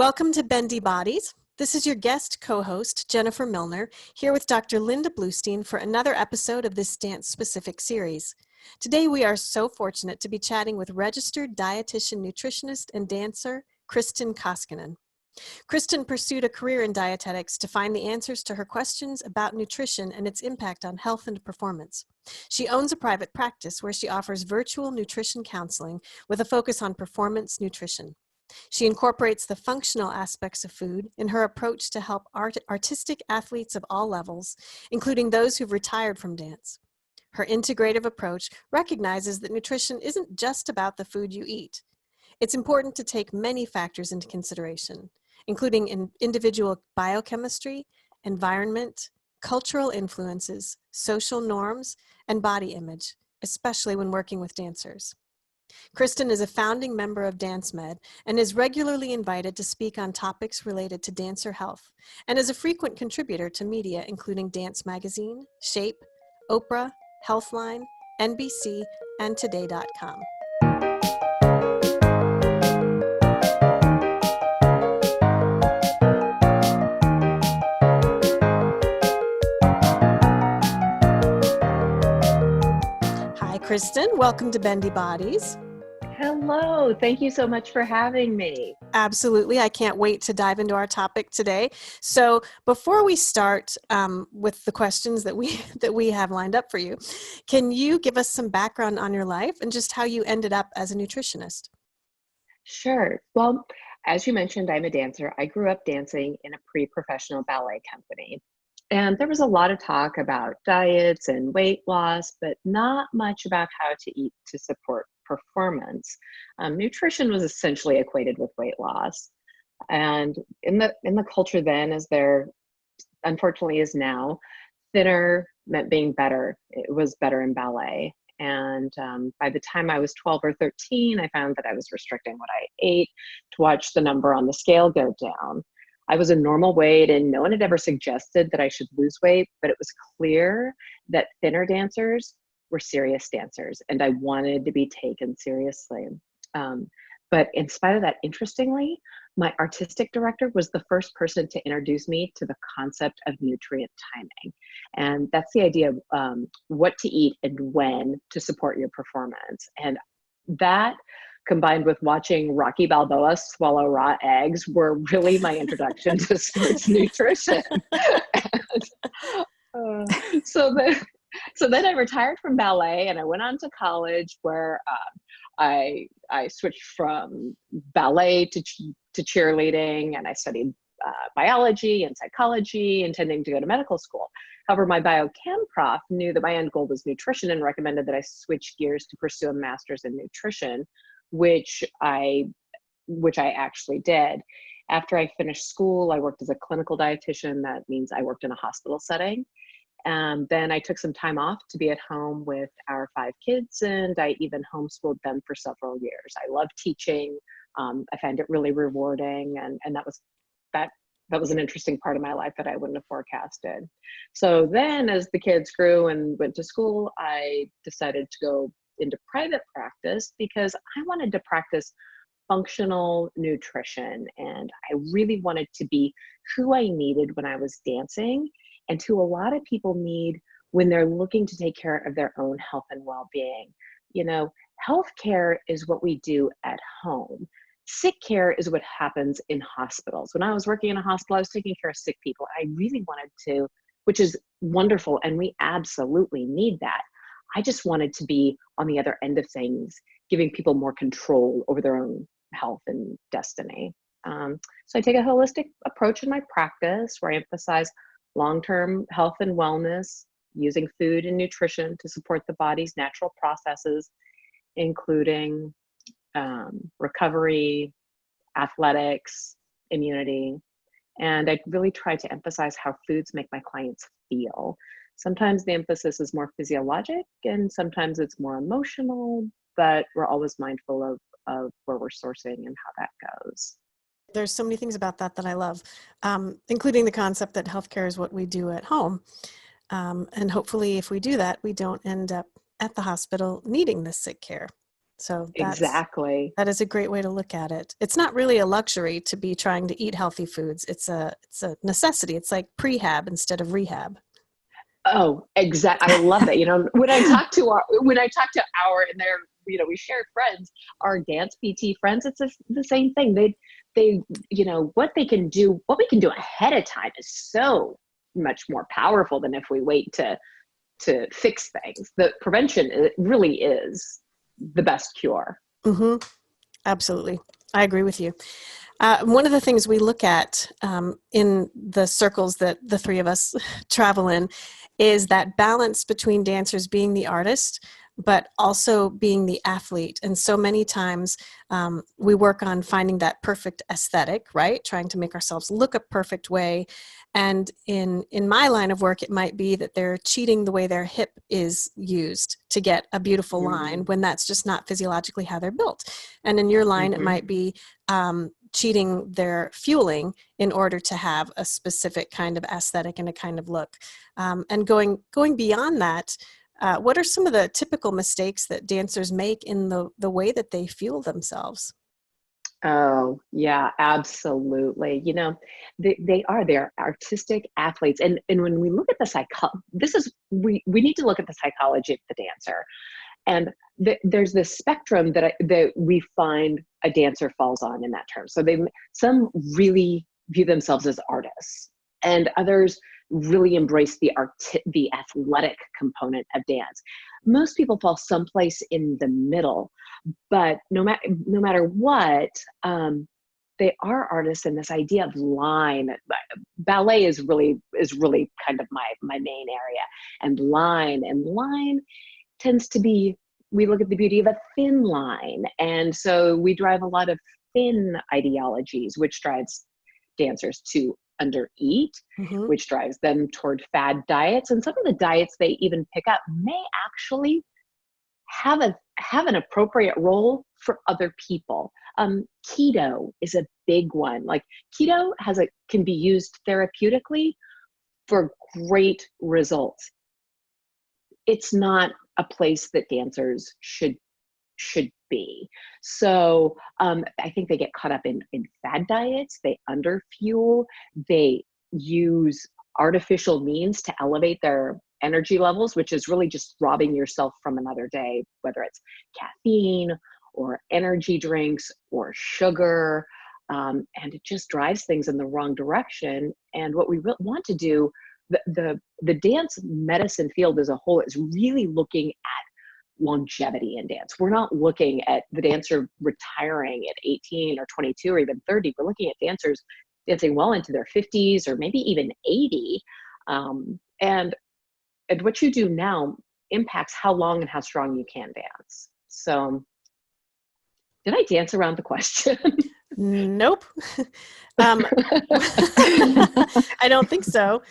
Welcome to Bendy Bodies. This is your guest co-host, Jennifer Milner, here with Dr. Linda Bluestein for another episode of this dance-specific series. Today we are so fortunate to be chatting with registered dietitian, nutritionist, and dancer, Kristin Koskinen. Kristin pursued a career in dietetics to find the answers to her questions about nutrition and its impact on health and performance. She owns a private practice where she offers virtual nutrition counseling with a focus on performance nutrition. She incorporates the functional aspects of food in her approach to help artistic athletes of all levels, including those who've retired from dance. Her integrative approach recognizes that nutrition isn't just about the food you eat. It's important to take many factors into consideration, including individual biochemistry, environment, cultural influences, social norms, and body image, especially when working with dancers. Kristin is a founding member of DanceMed and is regularly invited to speak on topics related to dancer health, and is a frequent contributor to media including Dance Magazine, Shape, Oprah, Healthline, NBC, and Today.com. Kristin, welcome to Bendy Bodies. Hello, thank you so much for having me. Absolutely, I can't wait to dive into our topic today. So before we start with the questions that we have lined up for you, can you give us some background on your life and just how you ended up as a nutritionist? Sure. Well, as you mentioned, I'm a dancer. I grew up dancing in a pre-professional ballet company. And there was a lot of talk about diets and weight loss, but not much about how to eat to support performance. Nutrition was essentially equated with weight loss. And in the culture then, as there unfortunately is now, thinner meant being better. It was better in ballet. And by the time I was 12 or 13, I found that I was restricting what I ate to watch the number on the scale go down. I was a normal weight and no one had ever suggested that I should lose weight, but it was clear that thinner dancers were serious dancers and I wanted to be taken seriously. But in spite of that, interestingly, my artistic director was the first person to introduce me to the concept of nutrient timing. And that's the idea of what to eat and when to support your performance. And that, combined with watching Rocky Balboa swallow raw eggs, were really my introduction to sports nutrition. So then I retired from ballet and I went on to college where I switched from ballet to cheerleading, and I studied biology and psychology, intending to go to medical school. However, my biochem prof knew that my end goal was nutrition and recommended that I switch gears to pursue a master's in nutrition, which I actually did. After I finished school, I worked as a clinical dietitian. That means I worked in a hospital setting. And then I took some time off to be at home with our 5 kids, and I even homeschooled them for several years. I love teaching. I find it really rewarding, and that was an interesting part of my life that I wouldn't have forecasted. So then as the kids grew and went to school, I decided to go into private practice because I wanted to practice functional nutrition, and I really wanted to be who I needed when I was dancing and who a lot of people need when they're looking to take care of their own health and well-being. You know, healthcare is what we do at home. Sick care is what happens in hospitals. When I was working in a hospital, I was taking care of sick people. I really wanted to, which is wonderful, and we absolutely need that. I just wanted to be on the other end of things, giving people more control over their own health and destiny. So I take a holistic approach in my practice where I emphasize long-term health and wellness, using food and nutrition to support the body's natural processes, including recovery, athletics, immunity. And I really try to emphasize how foods make my clients feel. Sometimes the emphasis is more physiologic and sometimes it's more emotional, but we're always mindful of where we're sourcing and how that goes. There's so many things about that I love, including the concept that healthcare is what we do at home. And hopefully if we do that, we don't end up at the hospital needing this sick care. So Exactly. that is a great way to look at it. It's not really a luxury to be trying to eat healthy foods. It's a necessity. It's like prehab instead of rehab. Oh, exactly. I love that. When I talk to our, and they're, we share friends, our dance PT friends, it's the same thing. They, what we can do ahead of time is so much more powerful than if we wait to fix things. The prevention, it really is the best cure. Mm-hmm. Absolutely. I agree with you. One of the things we look at in the circles that the three of us travel in is that balance between dancers being the artist, but also being the athlete. And so many times we work on finding that perfect aesthetic, right? Trying to make ourselves look a perfect way. And in my line of work, it might be that they're cheating the way their hip is used to get a beautiful line when that's just not physiologically how they're built. And in your line, it might be cheating their fueling in order to have a specific kind of aesthetic and a kind of look. And going beyond that, what are some of the typical mistakes that dancers make in the way that they fuel themselves? Oh, yeah, absolutely. They're artistic athletes. And when we look at we need to look at the psychology of the dancer. And there's this spectrum that we find a dancer falls on in that term. So some really view themselves as artists, and others really embrace the athletic component of dance. Most people fall someplace in the middle, but no matter what, they are artists. And this idea of line, ballet is really kind of my main area, and line tends to be, we look at the beauty of a thin line. And so we drive a lot of thin ideologies, which drives dancers to undereat, which drives them toward fad diets. And some of the diets they even pick up may actually have an appropriate role for other people. Keto is a big one. Like keto can be used therapeutically for great results. It's not a place that dancers should be. So I think they get caught up in fad diets. They underfuel. They use artificial means to elevate their energy levels, which is really just robbing yourself from another day, whether it's caffeine or energy drinks or sugar. And it just drives things in the wrong direction. And what we want to do, the dance medicine field as a whole is really looking at longevity in dance. We're not looking at the dancer retiring at 18 or 22 or even 30. We're looking at dancers dancing well into their 50s or maybe even 80. And what you do now impacts how long and how strong you can dance. So did I dance around the question? Nope. I don't think so.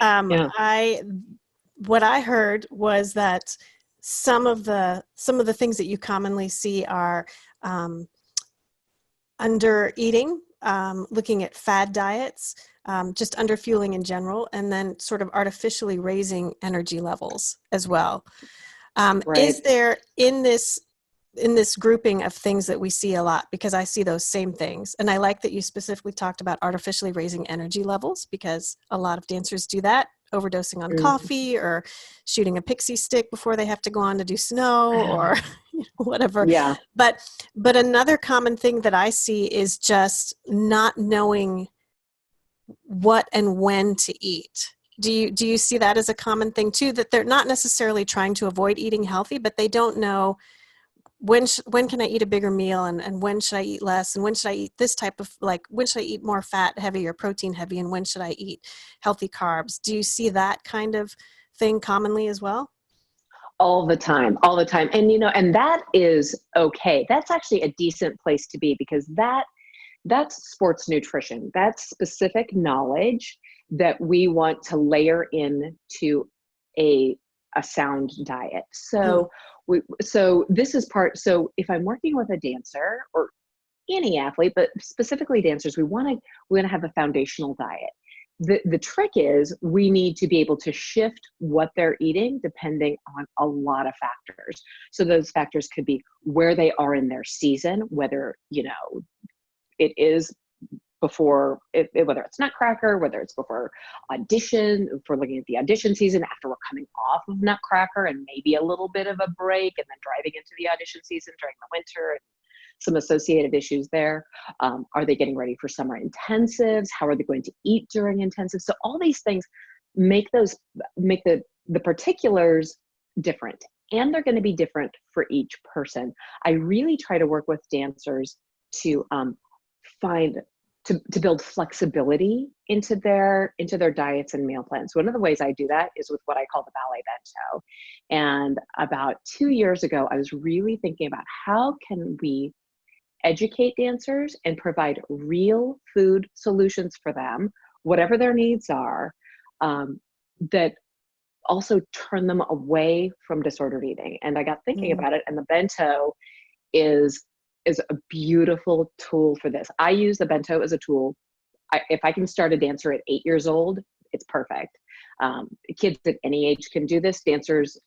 Yeah. What I heard was that some of the things that you commonly see are under eating, looking at fad diets, just under fueling in general, and then sort of artificially raising energy levels as well. Right. Is there in this grouping of things that we see a lot, because I see those same things. And I like that you specifically talked about artificially raising energy levels, because a lot of dancers do that, overdosing on coffee or shooting a pixie stick before they have to go on to do snow or whatever. Yeah. But another common thing that I see is just not knowing what and when to eat. Do you see that as a common thing too, that they're not necessarily trying to avoid eating healthy, but they don't know when can I eat a bigger meal, and when should I eat less, and when should I eat this type of, like, when should I eat more fat heavy or protein heavy, and when should I eat healthy carbs? Do you see that kind of thing commonly as well? All the time. And, and that is okay. That's actually a decent place to be, because that's sports nutrition. That's specific knowledge that we want to layer in to a sound diet. So this is so if I'm working with a dancer or any athlete, but specifically dancers, we want to have a foundational diet the trick is we need to be able to shift what they're eating depending on a lot of factors. So those factors could be where they are in their season, whether, it is before whether it's Nutcracker, whether it's before audition, if we're looking at the audition season, after we're coming off of Nutcracker and maybe a little bit of a break, and then driving into the audition season during the winter, and some associated issues there. Are they getting ready for summer intensives? How are they going to eat during intensives? So all these things make the particulars different, and they're going to be different for each person. I really try to work with dancers to to build flexibility into their diets and meal plans. One of the ways I do that is with what I call the Ballet Bento. And about 2 years ago, I was really thinking about how can we educate dancers and provide real food solutions for them, whatever their needs are, that also turn them away from disordered eating. And I got thinking about it, and the bento is a beautiful tool for this. I use the bento as a tool. If I can start a dancer at 8 years old, it's perfect. Kids at any age can do this. Dancers,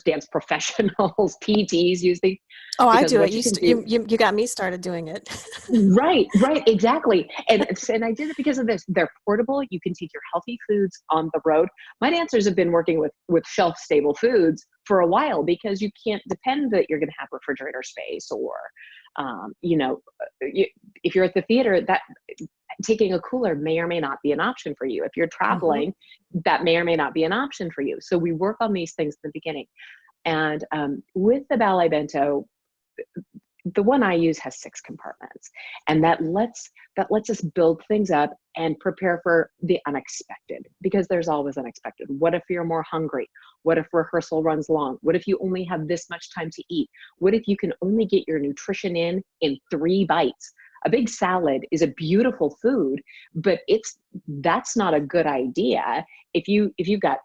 dance professionals, PTs use these. Oh, I do it. You got me started doing it. Right, exactly. And I did it because of this. They're portable. You can take your healthy foods on the road. My dancers have been working with shelf-stable foods for a while, because you can't depend that you're going to have refrigerator space, or, if you're at the theater, that taking a cooler may or may not be an option for you. If you're traveling, that may or may not be an option for you. So we work on these things in the beginning. And with the Ballet Bento, the one I use has 6 compartments, and that lets us build things up and prepare for the unexpected, because there's always unexpected. What if you're more hungry? What if rehearsal runs long? What if you only have this much time to eat? What if you can only get your nutrition in 3 bites? A big salad is a beautiful food, but that's not a good idea if you've got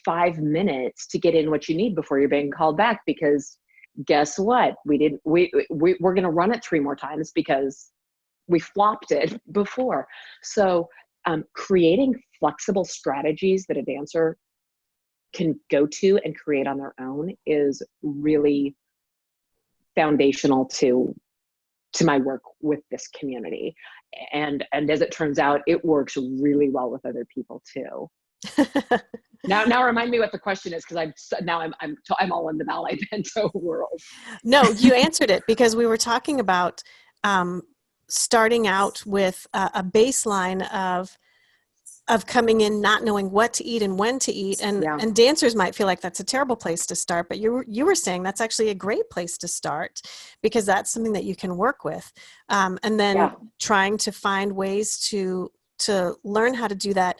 5 minutes to get in what you need before you're being called back, because guess what? We're going to run it 3 more times because we flopped it before. So creating flexible strategies that a dancer can go to and create on their own is really foundational to my work with this community. And as it turns out, it works really well with other people too. Now remind me what the question is, because I'm all in the Ballet Bento world. No, you answered it, because we were talking about starting out with a baseline of coming in not knowing what to eat and when to eat, and dancers might feel like that's a terrible place to start, but you were saying that's actually a great place to start, because that's something that you can work with, and then trying to find ways to learn how to do that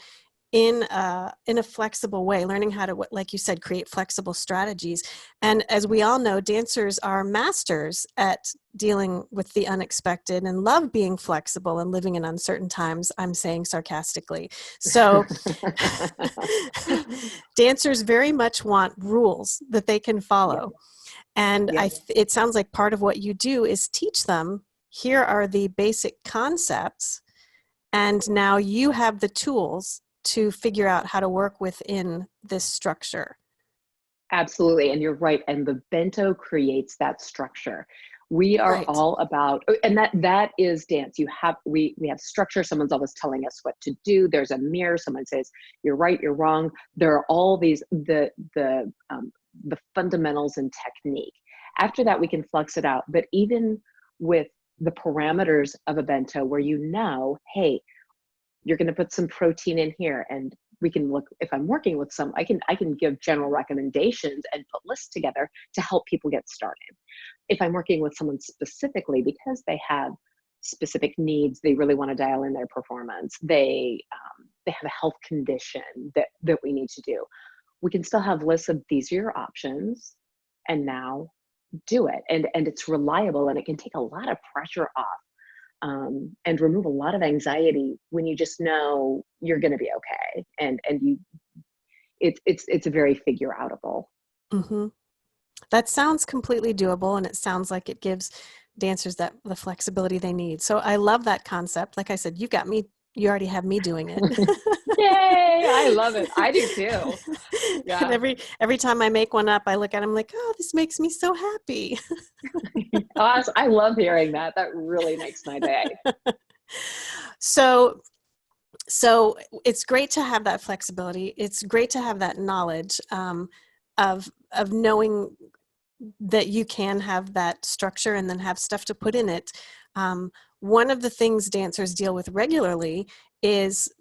in a flexible way, learning how to, like you said, create flexible strategies. And as we all know, dancers are masters at dealing with the unexpected and love being flexible and living in uncertain times. I'm saying sarcastically. So dancers very much want rules that they can follow. And it sounds like part of what you do is teach them, here are the basic concepts, and now you have the tools to figure out how to work within this structure. Absolutely. And you're right. And the bento creates that structure. We are all about, and that is dance. We have structure. Someone's always telling us what to do. There's a mirror. Someone says, you're right, you're wrong. There are all these, the fundamentals and technique. After that, we can flex it out. But even with the parameters of a bento, where hey, you're going to put some protein in here, and we can look, if I'm working with I can give general recommendations and put lists together to help people get started. If I'm working with someone specifically because they have specific needs, they really want to dial in their performance, they have a health condition that we need to do, we can still have lists of these are your options, and now do it. And it's reliable, and it can take a lot of pressure off. And remove a lot of anxiety when you just know you're going to be okay, and it's very figure outable. Mm-hmm. That sounds completely doable, and it sounds like it gives dancers the flexibility they need. So I love that concept. Like I said, you got me You already have me doing it. Yay! I love it. I do too. And Yeah. every time I make one up, I look at it, I'm like, oh, this makes me so happy. Awesome. I love hearing that. That really makes my day. So it's great to have that flexibility. It's great to have that knowledge of knowing that you can have that structure and then have stuff to put in it. One of the things dancers deal with regularly is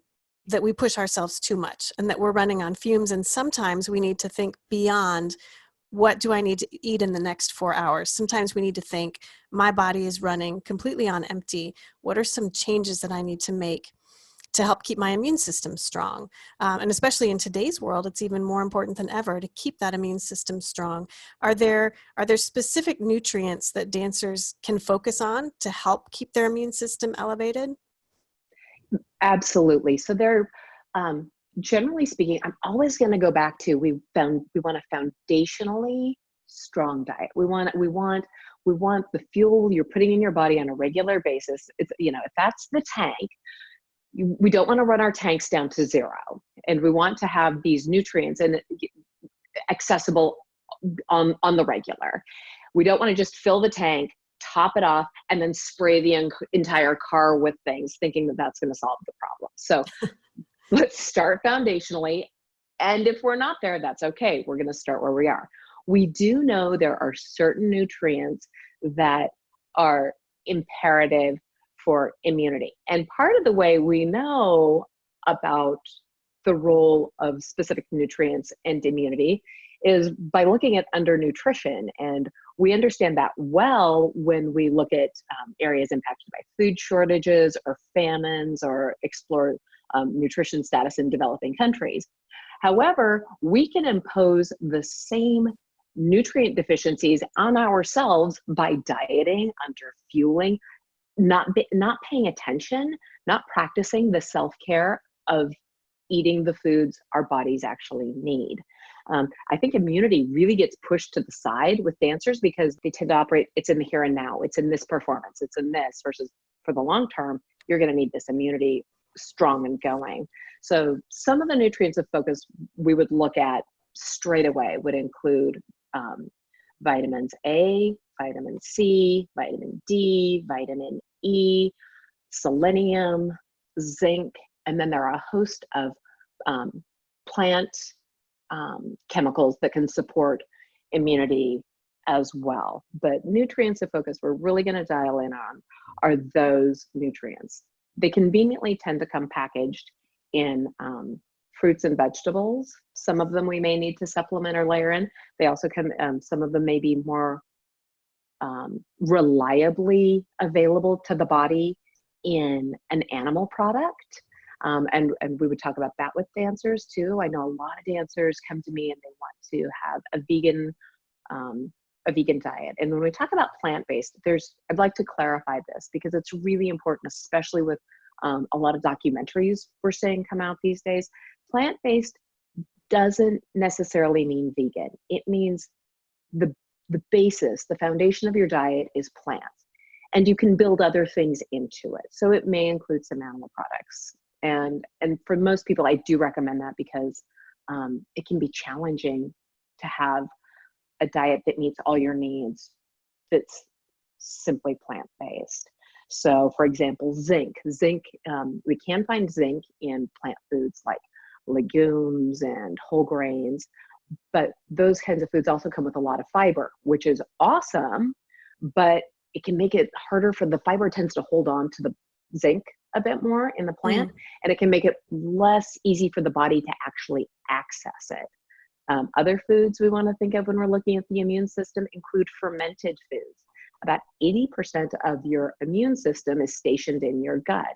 that we push ourselves too much and that we're running on fumes. And sometimes we need to think beyond, what do I need to eat in the next 4 hours? Sometimes we need to think, my body is running completely on empty. What are some changes that I need to make to help keep my immune system strong? And especially in today's world, it's even more important than ever to keep that immune system strong. Are there specific nutrients that dancers can focus on to help keep their immune system elevated? Absolutely. So they're, generally speaking, I'm always going to go back to, we want a foundationally strong diet. We want the fuel you're putting in your body on a regular basis. It's, if that's the tank, we don't want to run our tanks down to zero, and we want to have these nutrients and accessible on the regular. We don't want to just fill the tank, top it off, and then spray the entire car with things thinking that that's going to solve the problem. So let's start foundationally. And if we're not there, that's okay. We're going to start where we are. We do know there are certain nutrients that are imperative for immunity. And part of the way we know about the role of specific nutrients and immunity is by looking at undernutrition. And we understand that well when we look at areas impacted by food shortages or famines, or explore nutrition status in developing countries. However, we can impose the same nutrient deficiencies on ourselves by dieting, under fueling, not paying attention, not practicing the self-care of eating the foods our bodies actually need. I think immunity really gets pushed to the side with dancers because they tend to operate, it's in the here and now, it's in this performance, it's in this, versus for the long term, you're going to need this immunity strong and going. So some of the nutrients of focus we would look at straight away would include vitamins A, vitamin C, vitamin D, vitamin E, selenium, zinc, and then there are a host of plant chemicals that can support immunity as well. But nutrients of focus we're really going to dial in on are those nutrients. They conveniently tend to come packaged in fruits and vegetables. Some of them we may need to supplement or layer in. They also come, some of them may be more reliably available to the body in an animal product. And we would talk about that with dancers too. I know a lot of dancers come to me and they want to have a vegan diet. And when we talk about plant-based, I'd like to clarify this because it's really important, especially with a lot of documentaries we're seeing come out these days. Plant-based doesn't necessarily mean vegan. It means the basis, the foundation of your diet is plants. And you can build other things into it. So it may include some animal products. And for most people, I do recommend that because it can be challenging to have a diet that meets all your needs that's simply plant-based. So for example, zinc, we can find zinc in plant foods like legumes and whole grains, but those kinds of foods also come with a lot of fiber, which is awesome, but it can make it harder for the fiber tends to hold on to the zinc a bit more in the plant, and it can make it less easy for the body to actually access it. Other foods we want to think of when we're looking at the immune system include fermented foods. About 80% of your immune system is stationed in your gut.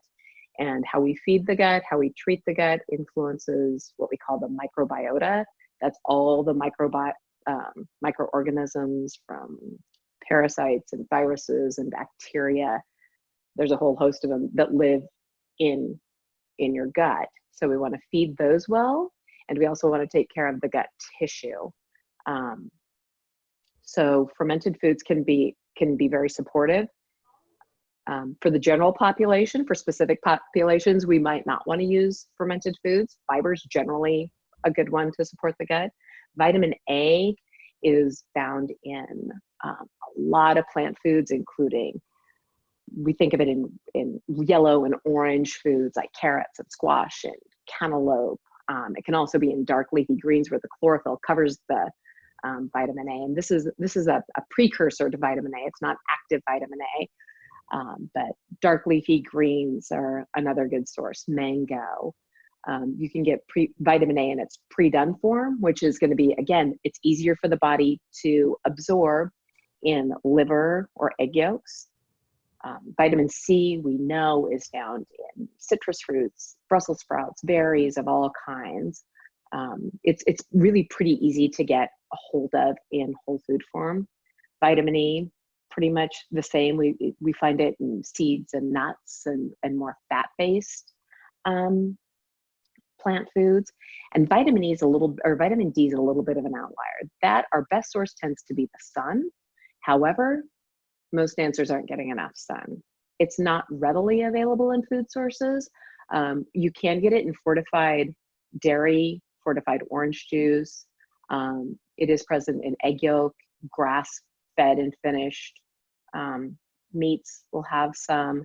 And how we feed the gut, how we treat the gut influences what we call the microbiota. That's all the microorganisms from parasites and viruses and bacteria. There's a whole host of them that live in your gut. So we want to feed those well, and we also want to take care of the gut tissue. So fermented foods can be very supportive. For the general population, for specific populations, we might not want to use fermented foods. Fiber is generally a good one to support the gut. Vitamin A is found in a lot of plant foods, including, we think of it in yellow and orange foods like carrots and squash and cantaloupe. It can also be in dark leafy greens where the chlorophyll covers the vitamin A. And this is a precursor to vitamin A. It's not active vitamin A. But dark leafy greens are another good source. Mango. You can get vitamin A in its pre-done form, which is going to be, again, it's easier for the body to absorb in liver or egg yolks. Vitamin C, we know, is found in citrus fruits, Brussels sprouts, berries of all kinds. It's really pretty easy to get a hold of in whole food form. Vitamin E, pretty much the same. We find it in seeds and nuts and more fat-based plant foods. And vitamin D is a little bit of an outlier. That our best source tends to be the sun. However, most dancers aren't getting enough sun. It's not readily available in food sources. You can get it in fortified dairy, fortified orange juice. It is present in egg yolk, grass-fed and finished meats will have some,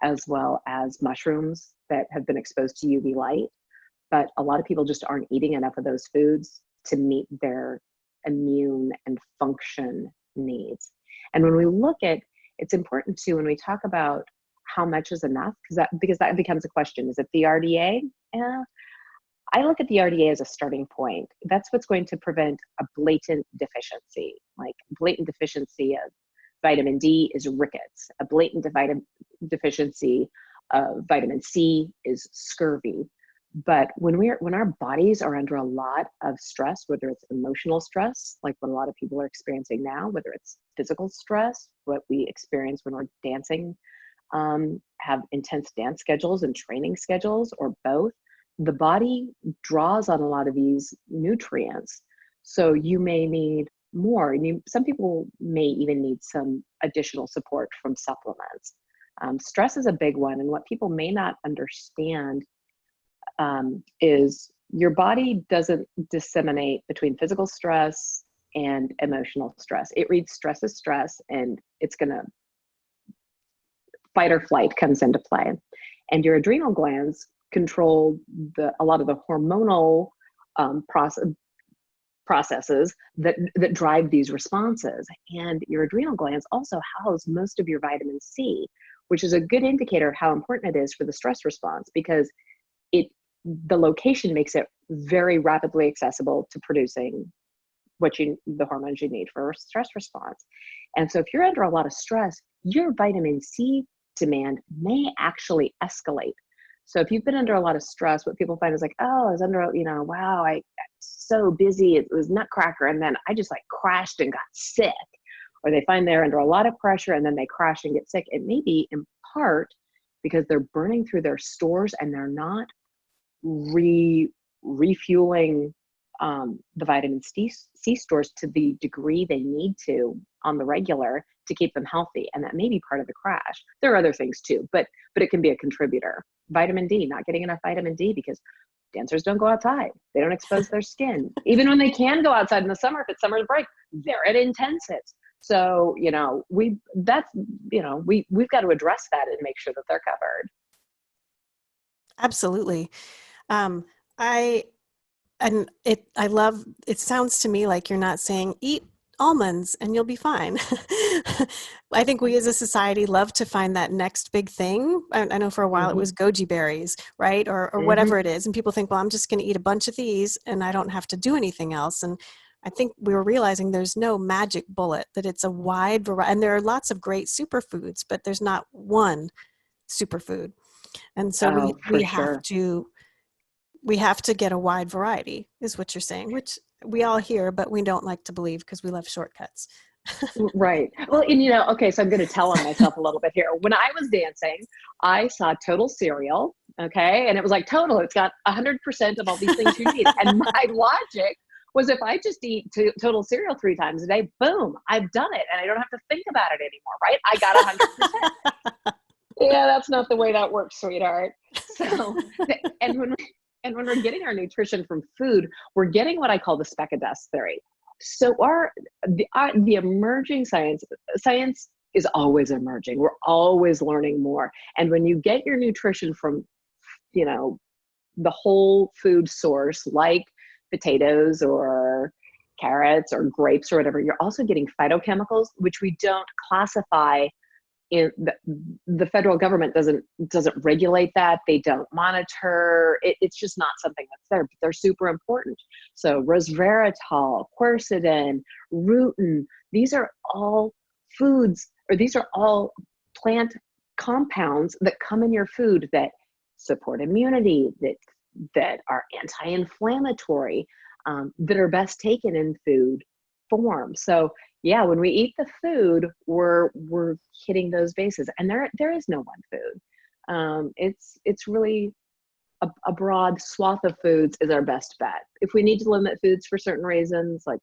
as well as mushrooms that have been exposed to UV light. But a lot of people just aren't eating enough of those foods to meet their immune and function needs. And when we look at, it's important too, when we talk about how much is enough, because that becomes a question. Is it the RDA? I look at the RDA as a starting point. That's what's going to prevent a blatant deficiency. Like blatant deficiency of vitamin D is rickets. A blatant deficiency of vitamin C is scurvy. But when our bodies are under a lot of stress, whether it's emotional stress, like what a lot of people are experiencing now, whether it's physical stress, what we experience when we're dancing, have intense dance schedules and training schedules, or both, the body draws on a lot of these nutrients. So you may need more. Some people may even need some additional support from supplements. Stress is a big one. And what people may not understand is your body doesn't disseminate between physical stress and emotional stress. It reads stress as stress, and it's going to fight or flight comes into play. And your adrenal glands control a lot of the hormonal processes that drive these responses. And your adrenal glands also house most of your vitamin C, which is a good indicator of how important it is for the stress response, because the location makes it very rapidly accessible to producing the hormones you need for a stress response. And so if you're under a lot of stress, your vitamin C demand may actually escalate. So if you've been under a lot of stress, what people find is like, oh, I was under, wow, I got so busy. It was nutcracker. And then I just like crashed and got sick. Or they find they're under a lot of pressure and then they crash and get sick. It may be in part because they're burning through their stores and they're not refueling the vitamin C stores to the degree they need to on the regular to keep them healthy. And that may be part of the crash. There are other things too, but it can be a contributor. Vitamin D, not getting enough vitamin D because dancers don't go outside. They don't expose their skin. Even when they can go outside in the summer, if it's summer break, they're at intensives. So, we've got to address that and make sure that they're covered. Absolutely. I love, it sounds to me like you're not saying eat almonds and you'll be fine. I think we as a society love to find that next big thing. I know for a while it was goji berries, right? Or whatever it is. And people think, well, I'm just going to eat a bunch of these and I don't have to do anything else. And I think we were realizing there's no magic bullet, that it's a wide variety. And there are lots of great superfoods, but there's not one superfood. And so we have to get a wide variety, is what you're saying, which we all hear, but we don't like to believe because we love shortcuts. Right. Well, and okay, so I'm going to tell on myself a little bit here. When I was dancing, I saw Total Cereal, okay? And it was like, Total, it's got 100% of all these things you need. And my logic was, if I just eat Total Cereal 3 times a day, boom, I've done it. And I don't have to think about it anymore, right? I got 100%. Yeah, that's not the way that works, sweetheart. So, and when we're getting our nutrition from food, we're getting what I call the speck of dust theory. So the emerging science is always emerging. We're always learning more. And when you get your nutrition from, the whole food source, like potatoes or carrots or grapes or whatever, you're also getting phytochemicals, which we don't classify in the federal government doesn't regulate that. They don't monitor it. It's just not something that's there, but they're super important. So resveratrol, quercetin, rutin, these are all foods, or these are all plant compounds that come in your food that support immunity, that are anti-inflammatory, that are best taken in food form. So yeah, when we eat the food, we're hitting those bases, and there is no one food. It's really a broad swath of foods is our best bet. If we need to limit foods for certain reasons, like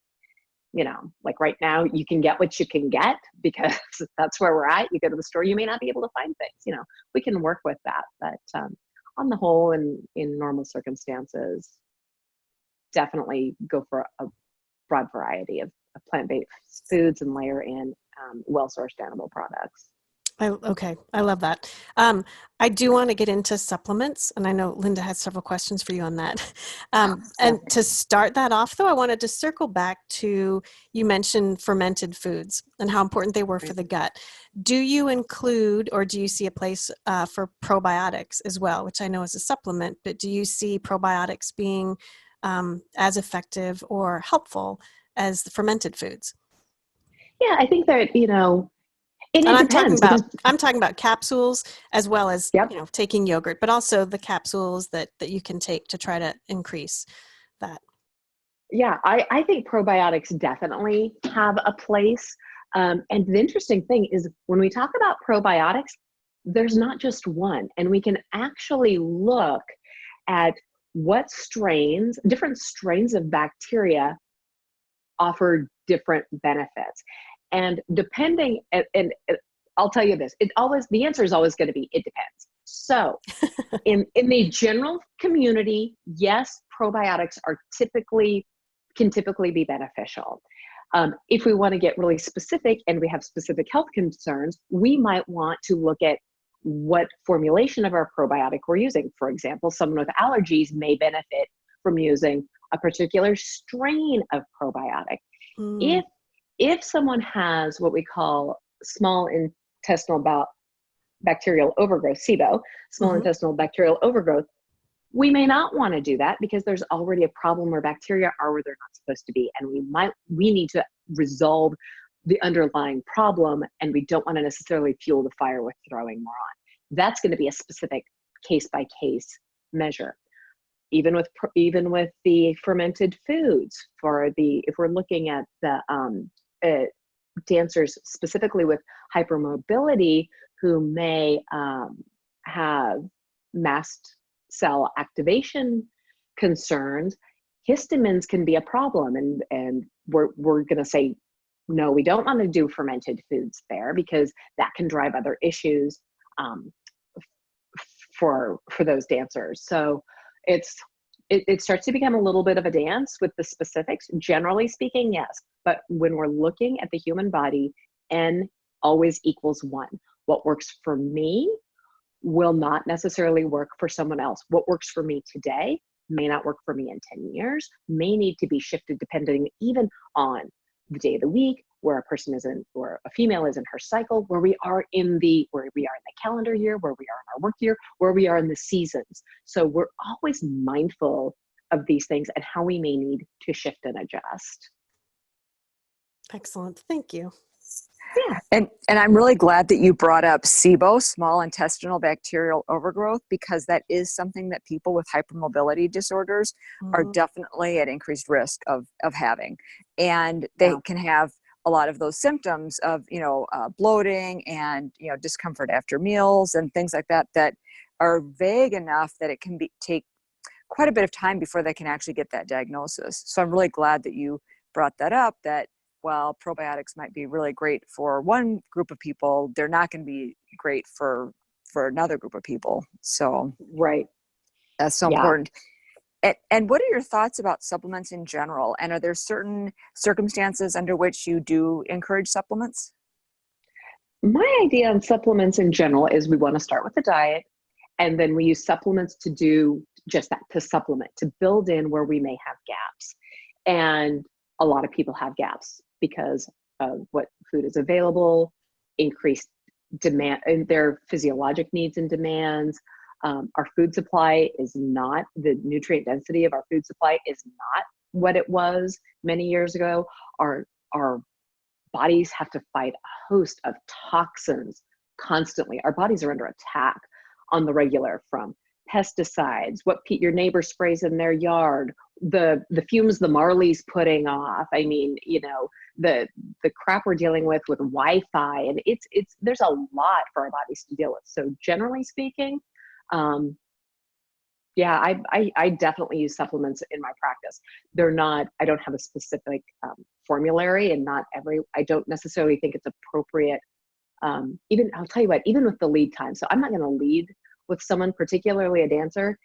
right now, you can get what you can get because that's where we're at. You go to the store, you may not be able to find things. We can work with that, but on the whole, in normal circumstances, definitely go for a broad variety of plant-based foods and layer in well-sourced animal products. Okay, I love that. I do want to get into supplements, and I know Linda has several questions for you on that. And to start that off, though, I wanted to circle back to, you mentioned fermented foods and how important they were for the gut. Do you include, or do you see a place for probiotics as well, which I know is a supplement, but do you see probiotics being as effective or helpful as the fermented foods? Yeah, I think that, And I'm depends talking about capsules as well as Yep. Taking yogurt, but also the capsules that you can take to try to increase that. Yeah, I think probiotics definitely have a place. And the interesting thing is when we talk about probiotics, there's not just one, and we can actually look at what different strains of bacteria offer different benefits. And depending, and I'll tell you this, the answer is always going to be, it depends. So in the general community, yes, probiotics can typically be beneficial. If we want to get really specific and we have specific health concerns, we might want to look at what formulation of our probiotic we're using. For example, someone with allergies may benefit from using a particular strain of probiotic. If someone has what we call small intestinal bacterial overgrowth, SIBO, small intestinal bacterial overgrowth, we may not want to do that because there's already a problem where bacteria are where they're not supposed to be, and we need to resolve the underlying problem, and we don't want to necessarily fuel the fire with throwing more on. That's going to be a specific case by case measure. Even with the fermented foods, if we're looking at the dancers specifically with hypermobility who may have mast cell activation concerns, histamines can be a problem, and we're going to say, no, we don't want to do fermented foods there because that can drive other issues for those dancers. So it starts to become a little bit of a dance with the specifics. Generally speaking, yes, but when we're looking at the human body, N always equals 1. What works for me will not necessarily work for someone else. What works for me today may not work for me in 10 years, may need to be shifted depending even on the day of the week, where a person is in, or a female is in her cycle, where we are in the calendar year, where we are in our work year, where we are in the seasons. So we're always mindful of these things and how we may need to shift and adjust. Excellent. Thank you. Yeah. And I'm really glad that you brought up SIBO, small intestinal bacterial overgrowth, because that is something that people with hypermobility disorders are definitely at increased risk of having. And they can have a lot of those symptoms of, bloating and, discomfort after meals and things like that, that are vague enough that it can take quite a bit of time before they can actually get that diagnosis. So I'm really glad that you brought that up, that while probiotics might be really great for one group of people, they're not going to be great for for another group of people. So Right. that's so Yeah. important. And what are your thoughts about supplements in general? And are there certain circumstances under which you do encourage supplements? My idea on supplements in general is we want to start with the diet, and then we use supplements to do just that, to supplement, to build in where we may have gaps. And a lot of people have gaps because of what food is available, increased demand, and their physiologic needs and demands. Our food supply is not, the nutrient density of our food supply is not what it was many years ago. Our bodies have to fight a host of toxins constantly. Our bodies are under attack on the regular, from pesticides, what your neighbor sprays in their yard, the fumes the Marley's putting off. I mean, you know, the crap we're dealing with Wi-Fi, and it's there's a lot for our bodies to deal with. So generally speaking, yeah, I definitely use supplements in my practice. They're not, I don't have a specific formulary, and I don't necessarily think it's appropriate. Even, I'll tell you what, even with the lead time. So I'm not going to lead with someone, particularly a dancer,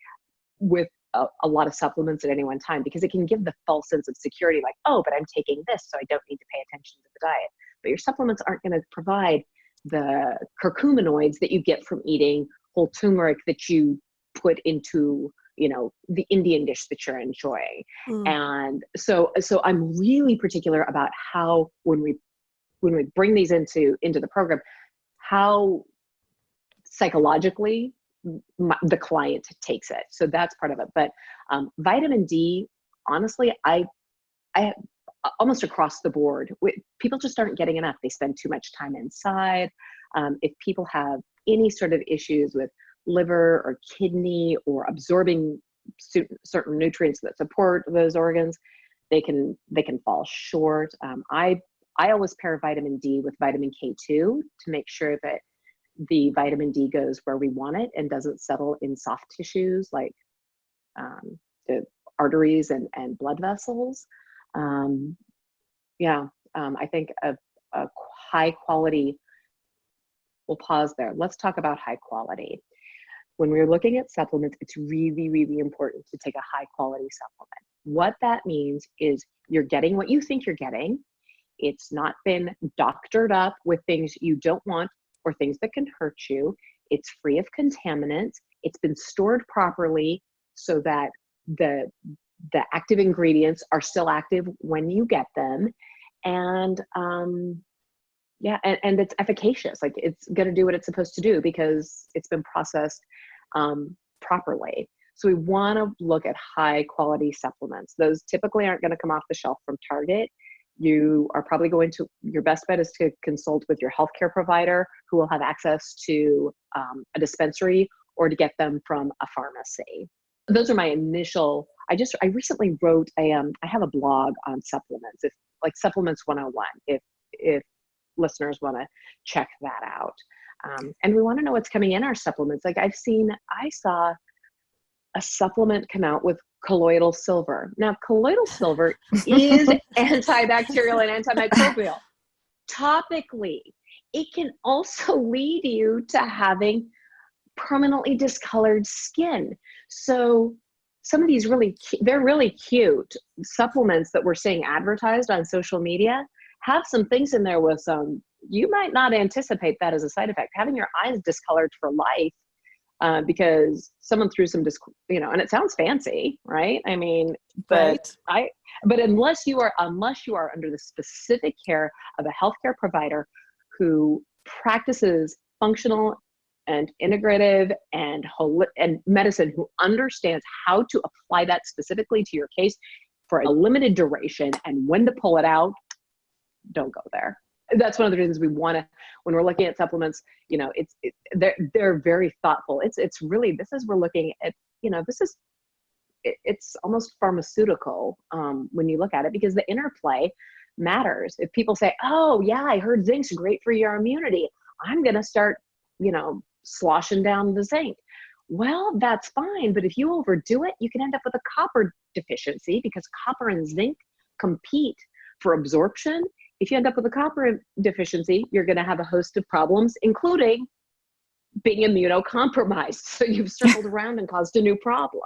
with a lot of supplements at any one time, because it can give the false sense of security, like, oh, but I'm taking this, so I don't need to pay attention to the diet. But your supplements aren't going to provide the curcuminoids that you get from eating whole turmeric that you put into, you know, the Indian dish that you're enjoying. And so I'm really particular about how, when we bring these into the program, how psychologically the client takes it. So that's part of it. But vitamin D, honestly, I almost across the board, people just aren't getting enough. They spend too much time inside. If people have any sort of issues with liver or kidney or absorbing certain nutrients that support those organs, they can fall short. I always pair vitamin D with vitamin K2 to make sure that the vitamin D goes where we want it and doesn't settle in soft tissues like the arteries and blood vessels. I think a high quality, we'll pause there. Let's talk about high quality. When we're looking at supplements, it's really, really important to take a high quality supplement. What that means is you're getting what you think you're getting. It's not been doctored up with things you don't want or things that can hurt you. It's free of contaminants. It's been stored properly so that the active ingredients are still active when you get them. And and it's efficacious. Like, it's going to do what it's supposed to do because it's been processed properly. So we want to look at high quality supplements. Those typically aren't going to come off the shelf from Target. You are probably going to, your best bet is to consult with your healthcare provider, who will have access to a dispensary, or to get them from a pharmacy. Those are my initial, I recently wrote I have a blog on supplements, like Supplements 101, if listeners want to check that out. And we want to know what's coming in our supplements. Like, I saw a supplement come out with colloidal silver. Now, colloidal silver is antibacterial and antimicrobial. Topically, it can also lead you to having permanently discolored skin. So some of these they're really cute supplements that we're seeing advertised on social media have some things in there with some, you might not anticipate that as a side effect, having your eyes discolored for life. Because someone threw some, and it sounds fancy, right? I mean, but right. But unless you are under the specific care of a healthcare provider who practices functional and integrative and medicine, who understands how to apply that specifically to your case for a limited duration and when to pull it out, don't go there. That's one of the reasons we want to, when we're looking at supplements, they're very thoughtful. We're looking at, it's almost pharmaceutical when you look at it, because the interplay matters. If people say, oh yeah, I heard zinc's great for your immunity, I'm going to start, sloshing down the zinc. Well, that's fine. But if you overdo it, you can end up with a copper deficiency, because copper and zinc compete for absorption. If you end up with a copper deficiency, you're going to have a host of problems, including being immunocompromised. So you've circled around and caused a new problem.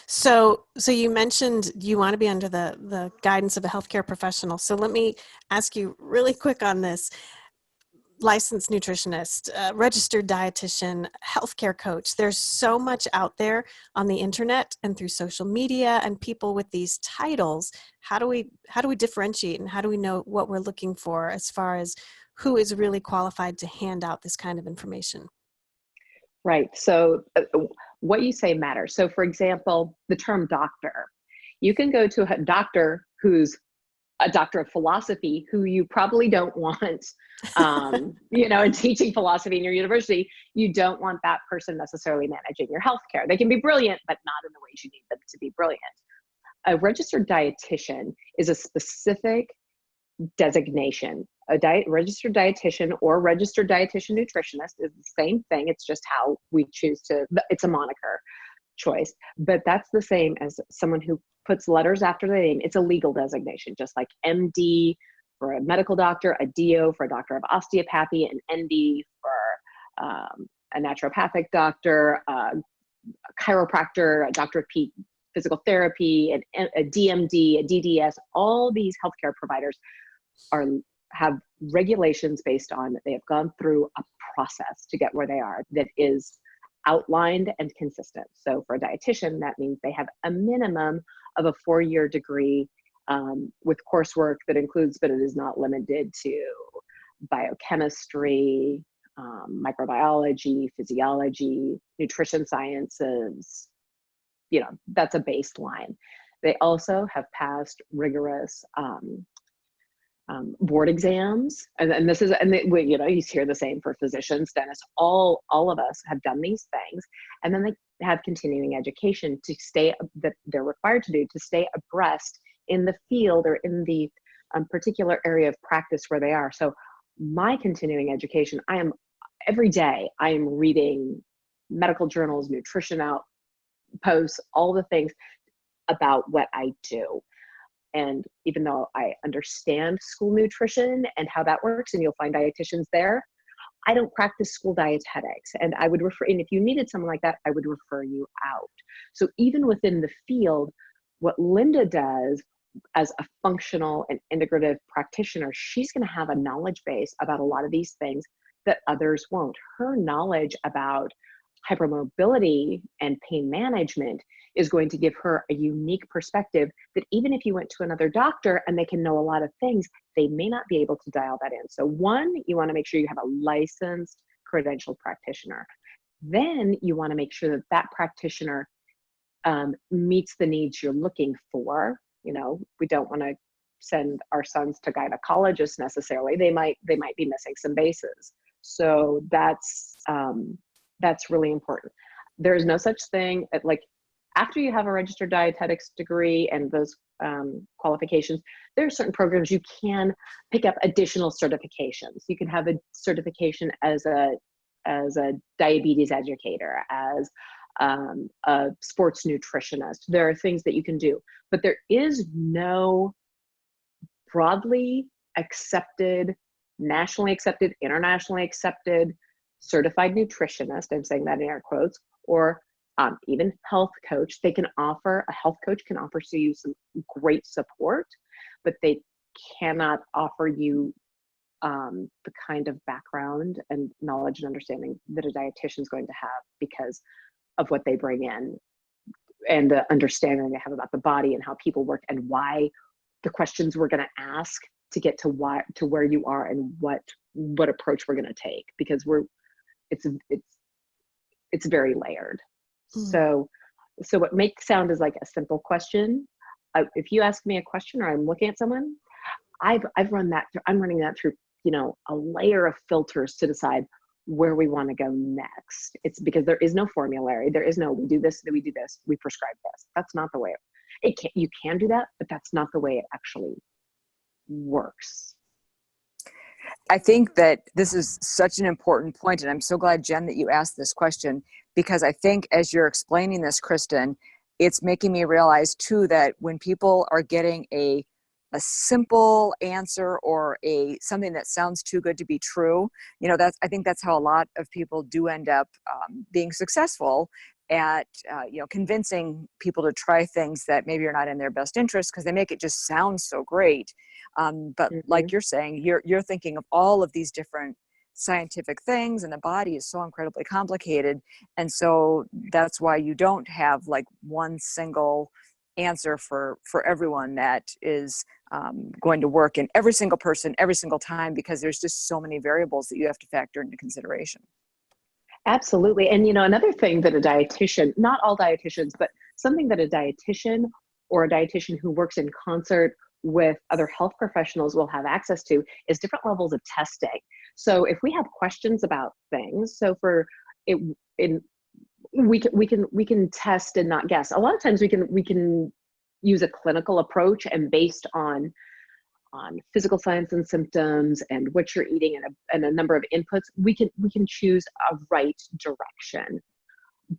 So you mentioned you want to be under the guidance of a healthcare professional. So let me ask you really quick on this. Licensed nutritionist, registered dietitian, healthcare coach. There's so much out there on the internet and through social media and people with these titles. How do we differentiate, and how do we know what we're looking for as far as who is really qualified to hand out this kind of information? Right. So what you say matters. So for example, the term doctor, you can go to a doctor who's a doctor of philosophy who you probably don't want, and teaching philosophy in your university. You don't want that person necessarily managing your healthcare. They can be brilliant, but not in the ways you need them to be brilliant. A registered dietitian is a specific designation. Registered dietitian or registered dietitian nutritionist is the same thing. It's just how we choose to, it's a moniker choice, but that's the same as someone who puts letters after the name. It's a legal designation, just like MD for a medical doctor, a DO for a doctor of osteopathy, an ND for a naturopathic doctor, a chiropractor, a doctor of physical therapy, a DMD, a DDS. All these healthcare providers have regulations based on, they have gone through a process to get where they are that is outlined and consistent. So for a dietitian, that means they have a minimum of a 4-year degree with coursework that includes, but it is not limited to, biochemistry, microbiology, physiology, nutrition sciences. That's a baseline. They also have passed rigorous board exams, and this is, you hear the same for physicians, dentists. All of us have done these things, and then they have continuing education that they're required to do to stay abreast in the field or in the particular area of practice where they are. So my continuing education, every day I am reading medical journals, nutrition out posts, all the things about what I do. And even though I understand school nutrition and how that works, and you'll find dietitians there, I don't practice school dietetics. And I would refer, and if you needed someone like that, I would refer you out. So even within the field, what Linda does as a functional and integrative practitioner, she's going to have a knowledge base about a lot of these things that others won't. Her knowledge about hypermobility and pain management is going to give her a unique perspective that even if you went to another doctor and they can know a lot of things, they may not be able to dial that in. So one, you want to make sure you have a licensed, credentialed practitioner. Then you want to make sure that that practitioner meets the needs you're looking for. We don't want to send our sons to gynecologists necessarily. They might be missing some bases. So that's really important. There is no such thing like, after you have a registered dietetics degree and those qualifications, there are certain programs you can pick up additional certifications. You can have a certification as a diabetes educator, as a sports nutritionist. There are things that you can do, but there is no broadly accepted, nationally accepted, internationally accepted certified nutritionist, I'm saying that in air quotes, or even health coach. A health coach can offer you some great support, but they cannot offer you the kind of background and knowledge and understanding that a dietitian is going to have because of what they bring in and the understanding they have about the body and how people work and why the questions we're going to ask to get to where you are and what approach we're going to take, because it's very layered. So what makes sound is like a simple question. If you ask me a question or I'm looking at someone, I'm running that through, a layer of filters to decide where we want to go next. It's because there is no formulary. There is no, we do this, we prescribe this. That's not the way you can do that, but that's not the way it actually works. I think that this is such an important point, and I'm so glad, Jen, that you asked this question, because I think as you're explaining this, Kristin, it's making me realize too that when people are getting a simple answer or something that sounds too good to be true. I think that's how a lot of people do end up being successful at convincing people to try things that maybe are not in their best interest, because they make it just sound so great. But like you're saying, you're thinking of all of these different scientific things, and the body is so incredibly complicated. And so that's why you don't have like one single answer for everyone that is going to work in every single person every single time, because there's just so many variables that you have to factor into consideration. Absolutely. And, another thing that a dietitian, not all dietitians, but something that a dietitian or a dietitian who works in concert with other health professionals will have access to is different levels of testing. So if we have questions about things, so for it, we can test and not guess. A lot of times we can use a clinical approach, and based on physical signs and symptoms and what you're eating and a number of inputs, we can choose a right direction.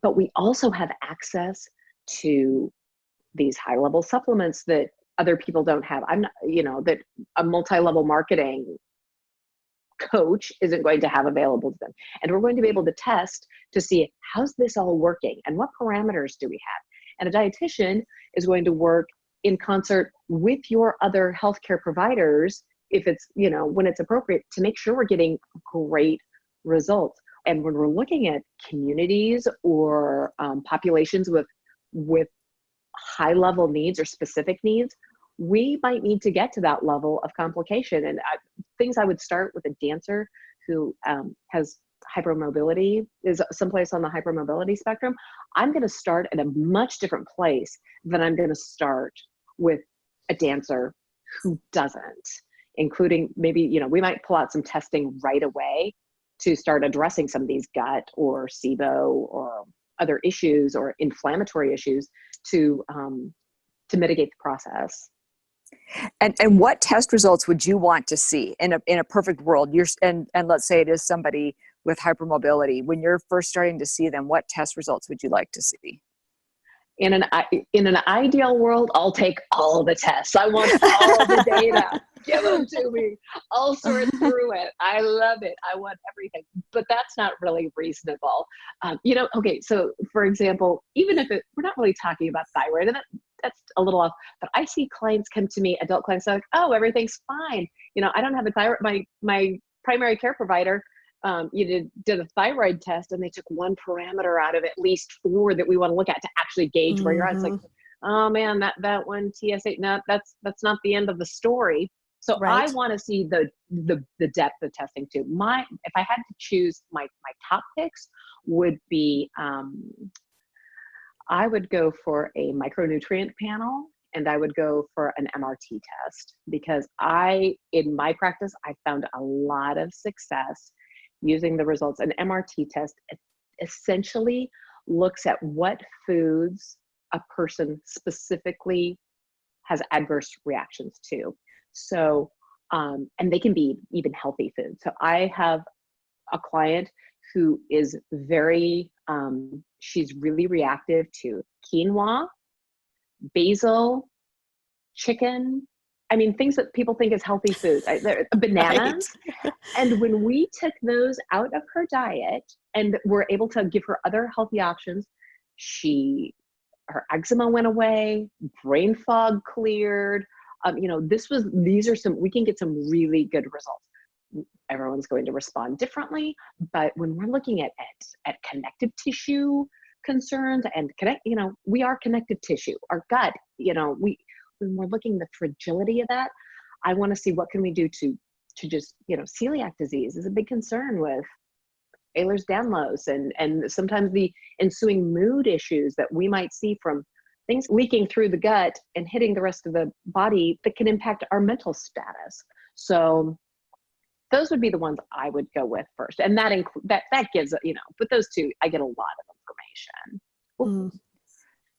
But we also have access to these high-level supplements that other people don't have. I'm not, that a multi-level marketing coach isn't going to have available to them. And we're going to be able to test to see, how's this all working and what parameters do we have? And a dietitian is going to work in concert with your other healthcare providers, if it's, when it's appropriate, to make sure we're getting great results. And when we're looking at communities or populations with high level needs or specific needs, we might need to get to that level of complication. And things I would start with a dancer who has hypermobility, is someplace on the hypermobility spectrum. I'm going to start at a much different place than I'm going to start with a dancer who doesn't, including maybe, we might pull out some testing right away to start addressing some of these gut or SIBO or other issues or inflammatory issues to mitigate the process. And what test results would you want to see in a perfect world? And let's say it is somebody with hypermobility. When you're first starting to see them, what test results would you like to see? In an ideal world, I'll take all the tests. I want all the data. Give them to me. I'll sort through it. I love it. I want everything. But that's not really reasonable. Okay, so for example, even if we're not really talking about thyroid, and that's a little off, but I see clients come to me, adult clients, they're like, oh, everything's fine. I don't have a thyroid. My primary care provider did a thyroid test, and they took one parameter out of at least 4 that we want to look at to actually gauge where you're at. It's like, oh man, that one TSH, no, that's not the end of the story. So right. I want to see the depth of testing too. If I had to choose, my top picks would be, I would go for a micronutrient panel, and I would go for an MRT test, because in my practice, I found a lot of success using the results. An MRT test essentially looks at what foods a person specifically has adverse reactions to. So, and they can be even healthy foods. So I have a client who is she's really reactive to quinoa, basil, chicken. I mean, things that people think is healthy foods, bananas. Right. And when we took those out of her diet and were able to give her other healthy options, her eczema went away, brain fog cleared. We can get some really good results. Everyone's going to respond differently, but when we're looking at connective tissue concerns and we are connective tissue, our gut, when we're looking at the fragility of that, I want to see what can we do to just, celiac disease is a big concern with Ehlers-Danlos and sometimes the ensuing mood issues that we might see from things leaking through the gut and hitting the rest of the body that can impact our mental status. So those would be the ones I would go with first. And that gives, but those two, I get a lot of information.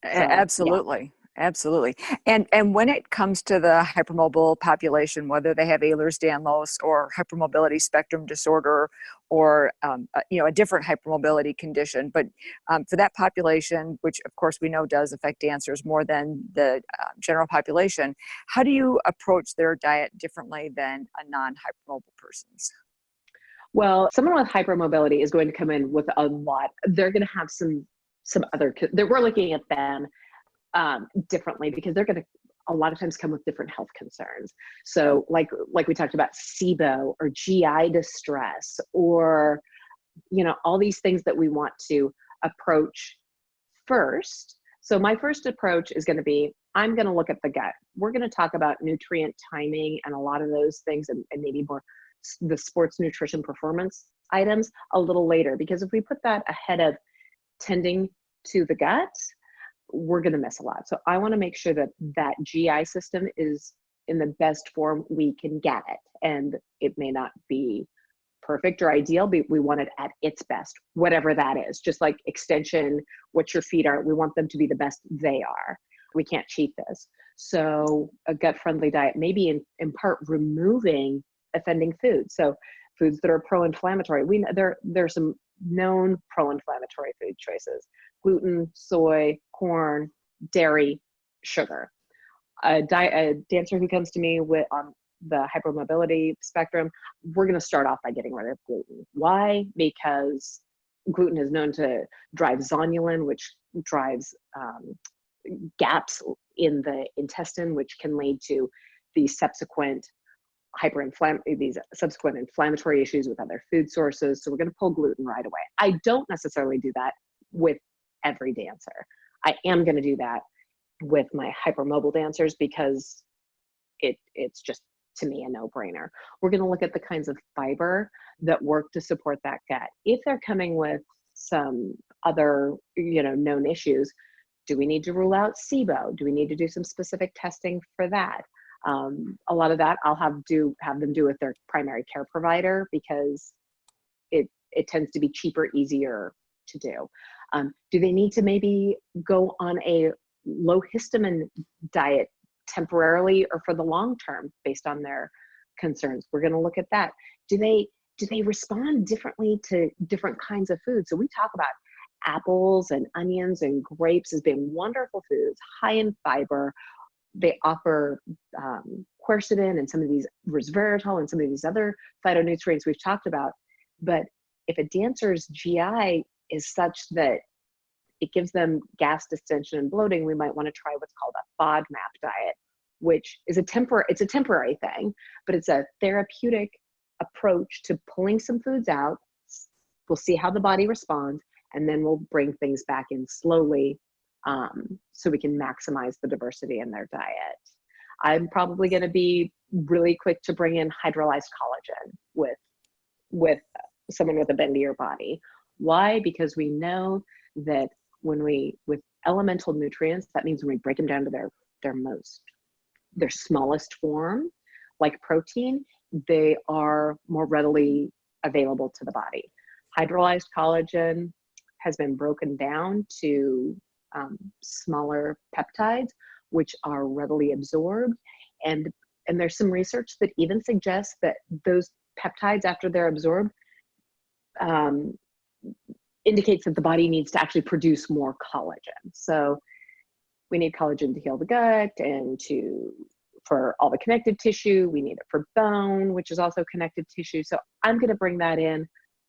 Absolutely. absolutely. And when it comes to the hypermobile population, whether they have Ehlers-Danlos or hypermobility spectrum disorder or a different hypermobility condition, but for that population, which of course we know does affect dancers more than the general population, how do you approach their diet differently than a non-hypermobile person's? Well, someone with hypermobility is going to come in with a lot. They're going to have some other. We're looking at them differently because they're going to a lot of times come with different health concerns. So like we talked about SIBO or GI distress or, all these things that we want to approach first. So my first approach is going to be, I'm going to look at the gut. We're going to talk about nutrient timing and a lot of those things and maybe more the sports nutrition performance items a little later, because if we put that ahead of tending to the gut, we're going to miss a lot. So I want to make sure that that GI system is in the best form we can get it. And it may not be perfect or ideal, but we want it at its best, whatever that is. Just like extension, what your feet are, we want them to be the best they are. We can't cheat this. So a gut-friendly diet, maybe in part removing offending foods. So foods that are pro-inflammatory. We know there's some known pro-inflammatory food choices: gluten, soy, corn, dairy, sugar. A dancer who comes to me with on the hypermobility spectrum, we're going to start off by getting rid of gluten. Why? Because gluten is known to drive zonulin, which drives gaps in the intestine, which can lead to these subsequent inflammatory issues with other food sources. So we're going to pull gluten right away. I don't necessarily do that with every dancer. I am going to do that with my hypermobile dancers because it's just, to me, a no-brainer. We're going to look at the kinds of fiber that work to support that gut. If they're coming with some other, known issues, do we need to rule out SIBO? Do we need to do some specific testing for that? A lot of that I'll have them do with their primary care provider because it tends to be cheaper, easier to do. Do they need to maybe go on a low histamine diet temporarily or for the long term based on their concerns? We're going to look at that. Do they respond differently to different kinds of foods? So we talk about apples and onions and grapes as being wonderful foods, high in fiber. They offer quercetin and some of these resveratrol and some of these other phytonutrients we've talked about. But if a dancer's GI is such that it gives them gas distension and bloating, we might want to try what's called a FODMAP diet, which is a temporary thing, but it's a therapeutic approach to pulling some foods out. We'll see how the body responds, and then we'll bring things back in slowly so we can maximize the diversity in their diet. I'm probably going to be really quick to bring in hydrolyzed collagen with someone with a bendier body. Why? Because we know that with elemental nutrients, that means when we break them down to their smallest form, like protein, they are more readily available to the body. Hydrolyzed collagen has been broken down to smaller peptides, which are readily absorbed. And there's some research that even suggests that those peptides, after they're absorbed, indicates that the body needs to actually produce more collagen. So we need collagen to heal the gut and for all the connective tissue. We need it for bone, which is also connective tissue. So I'm going to bring that in.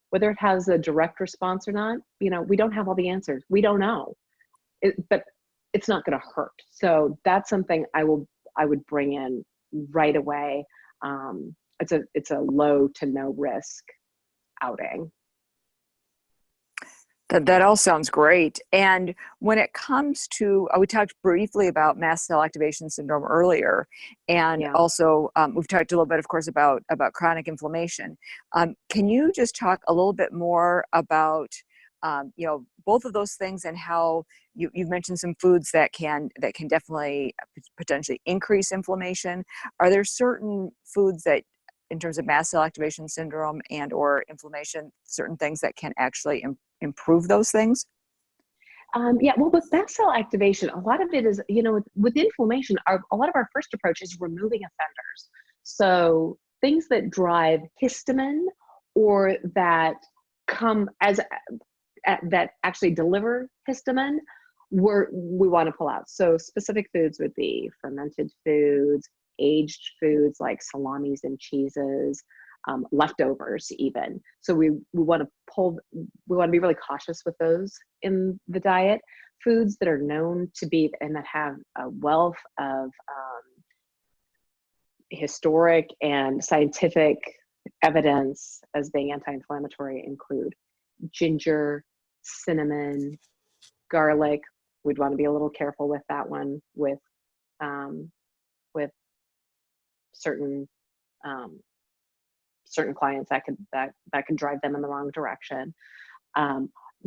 Whether it has a direct response or not, we don't have all the answers. We don't know, but it's not going to hurt. So that's something I would bring in right away. It's a low to no risk outing. That all sounds great. And when it comes to, we talked briefly about mast cell activation syndrome earlier, and also we've talked a little bit, of course, about chronic inflammation. Can you just talk a little bit more about, both of those things and how you've mentioned some foods that can definitely potentially increase inflammation? Are there certain foods that, in terms of mast cell activation syndrome and or inflammation, certain things that can actually improve those things? Yeah, well, with mast cell activation, a lot of it is, with inflammation, a lot of our first approach is removing offenders. So things that drive histamine or that come that actually deliver histamine, we want to pull out. So specific foods would be fermented foods, aged foods like salamis and cheeses, leftovers even. So we want to be really cautious with those in the diet. Foods that are known to be and that have a wealth of historic and scientific evidence as being anti-inflammatory include ginger, cinnamon, garlic. We'd want to be a little careful with that one with certain certain clients that could drive them in the wrong direction.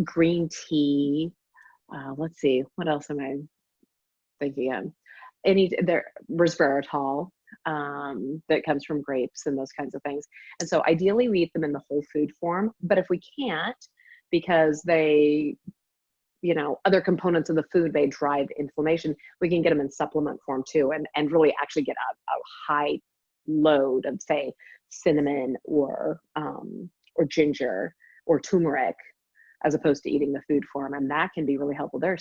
Green tea. Let's see, what else am I thinking of? Resveratrol that comes from grapes and those kinds of things. And so ideally we eat them in the whole food form, but if we can't, because they, other components of the food, they drive inflammation, we can get them in supplement form too, and really actually get a high load of, say, cinnamon or ginger or turmeric, as opposed to eating the food form. And that can be really helpful. There are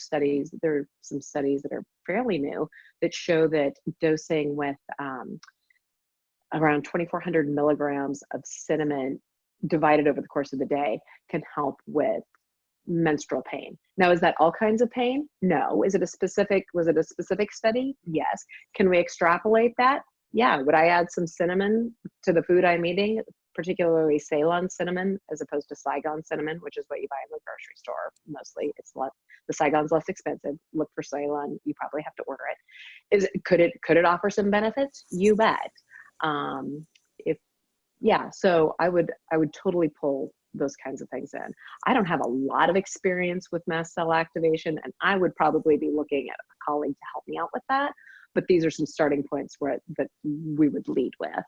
some studies that are fairly new that show that dosing with around 2,400 milligrams of cinnamon divided over the course of the day can help with menstrual pain. Now, is that all kinds of pain? No. Was it a specific study? Yes. Can we extrapolate that? Yeah. Would I add some cinnamon to the food I'm eating, particularly Ceylon cinnamon, as opposed to Saigon cinnamon, which is what you buy in the grocery store mostly? The Saigon's less expensive. Look for Ceylon. You probably have to order it. Could it offer some benefits? You bet. So I would totally pull those kinds of things in. I don't have a lot of experience with mast cell activation, and I would probably be looking at a colleague to help me out with that. But these are some starting points that we would lead with.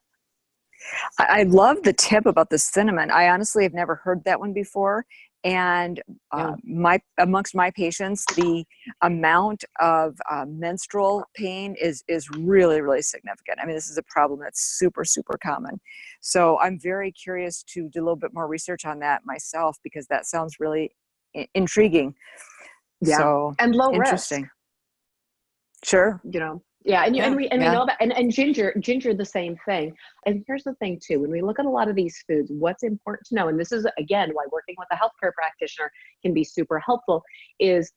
I love the tip about the cinnamon. I honestly have never heard that one before. And amongst my patients, the amount of menstrual pain is really, really significant. I mean, this is a problem that's super, super common. So I'm very curious to do a little bit more research on that myself, because that sounds really intriguing. Yeah. So, and low interesting. risk. Sure. Yeah, and we know about and ginger the same thing. And here's the thing too, when we look at a lot of these foods, what's important to know, and this is again why working with a healthcare practitioner can be super helpful, is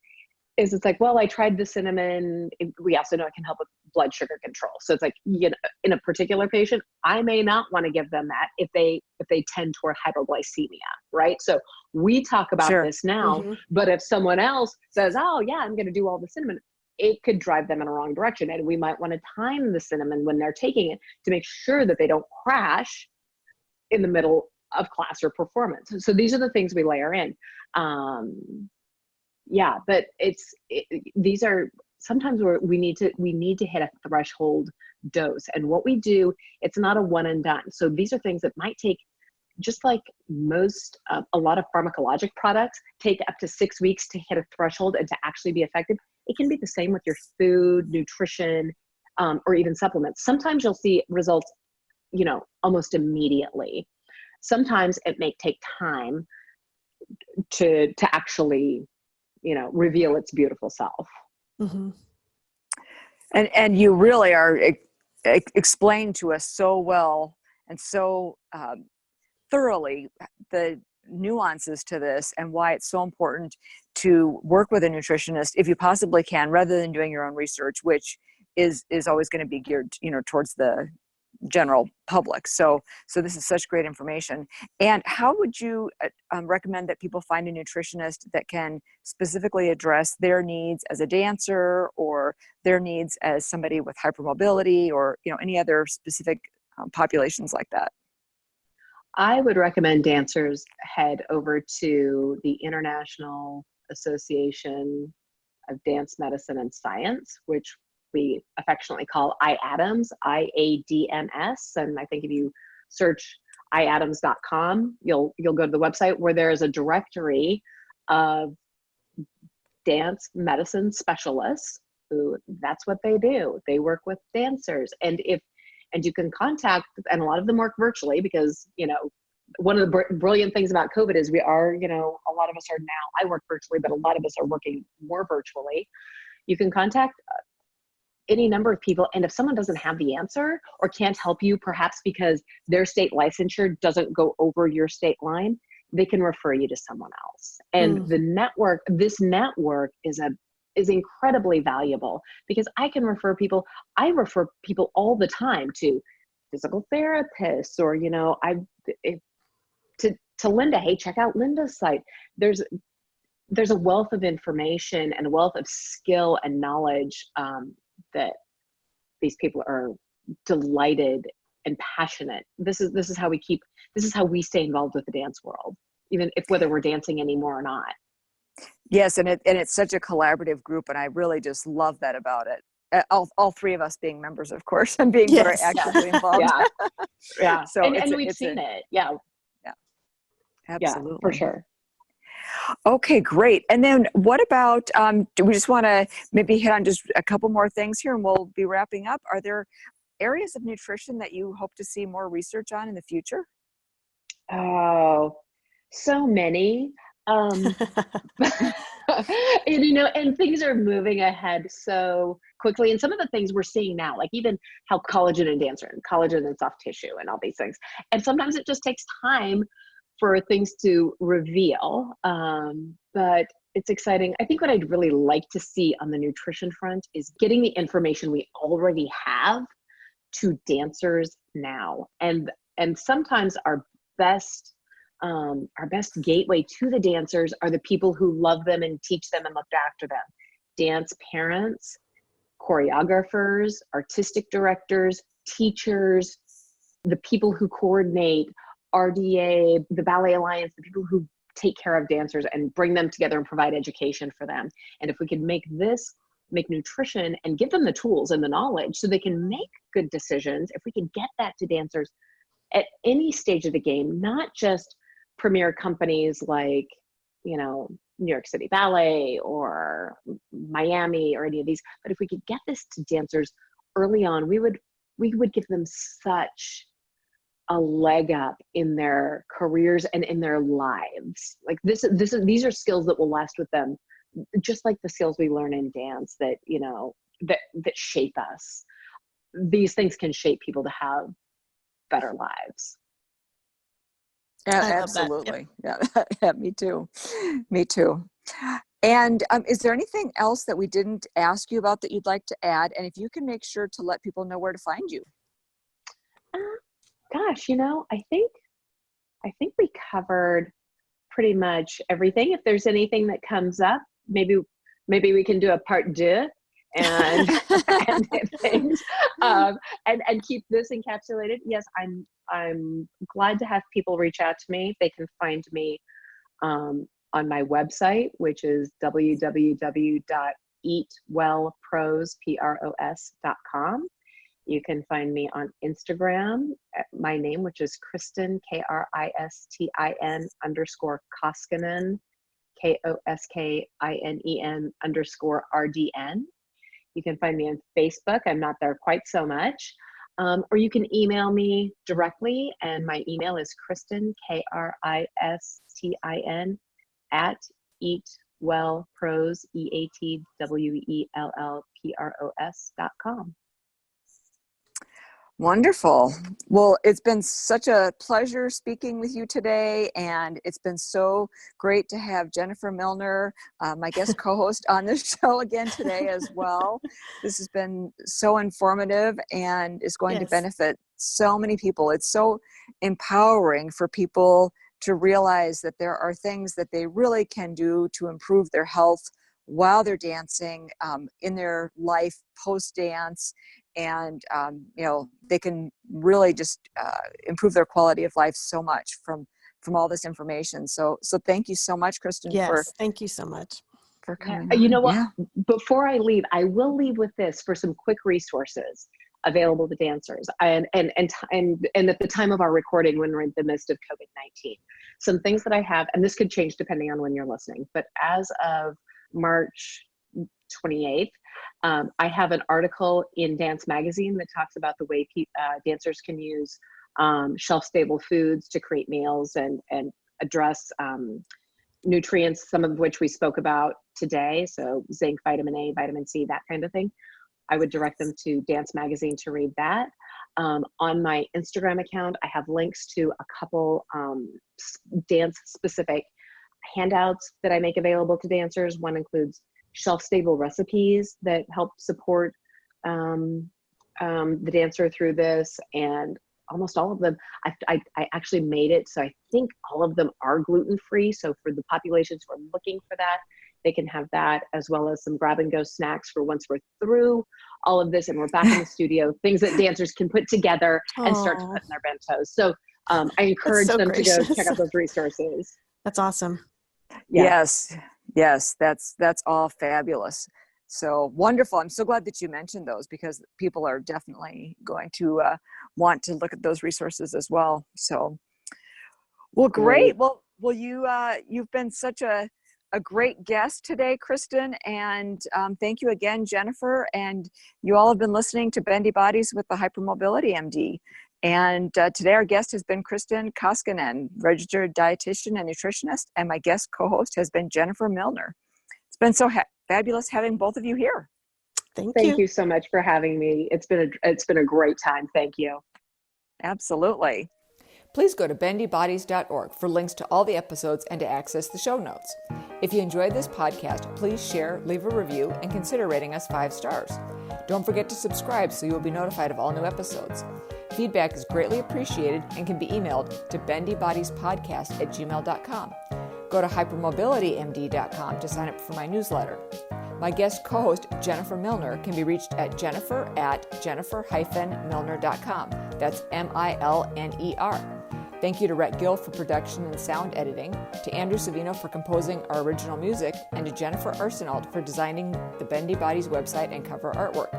it's like, well, I tried the cinnamon. We also know it can help with blood sugar control. So it's like, in a particular patient, I may not want to give them that if they tend toward hypoglycemia, right? So we talk about this now, but if someone else says, oh yeah, I'm going to do all the cinnamon, it could drive them in a wrong direction. And we might want to time the cinnamon when they're taking it to make sure that they don't crash in the middle of class or performance. So these are the things we layer in. But these are sometimes where we need to hit a threshold dose. And what we do, it's not a one and done. So these are things that might take, just like a lot of pharmacologic products take up to 6 weeks to hit a threshold and to actually be effective. It can be the same with your food, nutrition, or even supplements. Sometimes you'll see results, almost immediately. Sometimes it may take time to actually, reveal its beautiful self. Mm-hmm. And you really are explained to us so well and so thoroughly the nuances to this and why it's so important to work with a nutritionist if you possibly can, rather than doing your own research, which is always going to be geared, towards the general public. So this is such great information. And how would you recommend that people find a nutritionist that can specifically address their needs as a dancer, or their needs as somebody with hypermobility, or any other specific populations like that? I would recommend dancers head over to the International Association of Dance Medicine and Science, which we affectionately call IADMS, IADMS. And I think if you search iadams.com, you'll go to the website where there is a directory of dance medicine specialists who that's what they do. They work with dancers. And you can contact, and a lot of them work virtually because, one of the brilliant things about COVID is we are, a lot of us are now, I work virtually, but a lot of us are working more virtually. You can contact any number of people. And if someone doesn't have the answer or can't help you, perhaps because their state licensure doesn't go over your state line, they can refer you to someone else. And this network is incredibly valuable because I refer people all the time to physical therapists or, to Linda, hey, check out Linda's site. There's a wealth of information and a wealth of skill and knowledge that these people are delighted and passionate. This is how we stay involved with the dance world, even if whether we're dancing anymore or not. Yes, and it's such a collaborative group, and I really just love that about it. All three of us being members, of course, and being very actively involved. Yeah. So and we've seen it. Yeah. Absolutely. Yeah, for sure. Okay, great. And then what about, do we just want to maybe hit on just a couple more things here and we'll be wrapping up? Are there areas of nutrition that you hope to see more research on in the future? Oh, so many. And things are moving ahead so quickly. And some of the things we're seeing now, like even how collagen and soft tissue and all these things. And sometimes it just takes time for things to reveal. But it's exciting. I think what I'd really like to see on the nutrition front is getting the information we already have to dancers now. And sometimes our best gateway to the dancers are the people who love them and teach them and look after them. Dance parents, choreographers, artistic directors, teachers, the people who coordinate RDA, the Ballet Alliance, the people who take care of dancers and bring them together and provide education for them. And if we could make nutrition and give them the tools and the knowledge so they can make good decisions, if we could get that to dancers at any stage of the game, not just premier companies like, New York City Ballet or Miami or any of these, but if we could get this to dancers early on, we would give them such a leg up in their careers and in their lives. Like these are skills that will last with them, just like the skills we learn in dance that, that shape us. These things can shape people to have better lives. Absolutely. Yeah, me too. And is there anything else that we didn't ask you about that you'd like to add? And if you can make sure to let people know where to find you. Gosh, I think we covered pretty much everything. If there's anything that comes up, maybe we can do a part deux and things, and keep this encapsulated. Yes, I'm glad to have people reach out to me. They can find me on my website, which is www.eatwellpros.com. You can find me on Instagram at my name, which is Kristin, Kristin _Koskinen, KOSKINEN _RDN. You can find me on Facebook. I'm not there quite so much. Or you can email me directly, and my email is Kristin, KRISTIN, at eatwellpros, EATWELLPROS.com. Wonderful. Well, it's been such a pleasure speaking with you today, and it's been so great to have Jennifer Milner, my guest co-host, on the show again today as well. This has been so informative and is going to benefit so many people. It's so empowering for people to realize that there are things that they really can do to improve their health while they're dancing, in their life post-dance. And, they can really just improve their quality of life so much from all this information. So thank you so much, Kristin. Thank you so much for coming. You know what? Before I leave, I will leave with this for some quick resources available to dancers. And at the time of our recording, when we're in the midst of COVID-19, some things that I have, and this could change depending on when you're listening, but as of March 28th. I have an article in Dance Magazine that talks about the way dancers can use shelf-stable foods to create meals and address nutrients, some of which we spoke about today. So zinc, vitamin A, vitamin C, that kind of thing. I would direct them to Dance Magazine to read that. On my Instagram account, I have links to a couple dance-specific handouts that I make available to dancers. One includes shelf-stable recipes that help support the dancer through this, and almost all of them, I actually made it so I think all of them are gluten-free. So for the populations who are looking for that, they can have that, as well as some grab-and-go snacks for once we're through all of this and we're back in the studio, things that dancers can put together and start to put in their bentos. So I encourage them to go check out those resources. That's awesome. Yeah. Yes, that's all fabulous. So wonderful. I'm so glad that you mentioned those, because people are definitely going to want to look at those resources as well. So, well, great. Well, you've been such a great guest today, Kristin, and thank you again, Jennifer. And you all have been listening to Bendy Bodies with the Hypermobility MD. And today our guest has been Kristin Koskinen, registered dietitian and nutritionist, and my guest co-host has been Jennifer Milner. It's been so fabulous having both of you here. Thank you so much for having me. It's been a great time. Thank you. Absolutely. Please go to bendybodies.org for links to all the episodes and to access the show notes. If you enjoyed this podcast, please share, leave a review, and consider rating us 5 stars. Don't forget to subscribe so you will be notified of all new episodes. Feedback is greatly appreciated and can be emailed to bendybodiespodcast@gmail.com. Go to hypermobilitymd.com to sign up for my newsletter. My guest co-host, Jennifer Milner, can be reached at jennifer@jennifer-milner.com. That's MILNER. Thank you to Rhett Gill for production and sound editing, to Andrew Savino for composing our original music, and to Jennifer Arsenault for designing the Bendy Bodies website and cover artwork.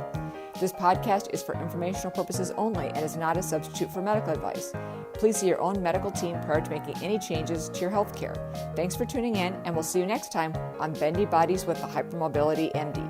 This podcast is for informational purposes only and is not a substitute for medical advice. Please see your own medical team prior to making any changes to your health care. Thanks for tuning in, and we'll see you next time on Bendy Bodies with the Hypermobility MD.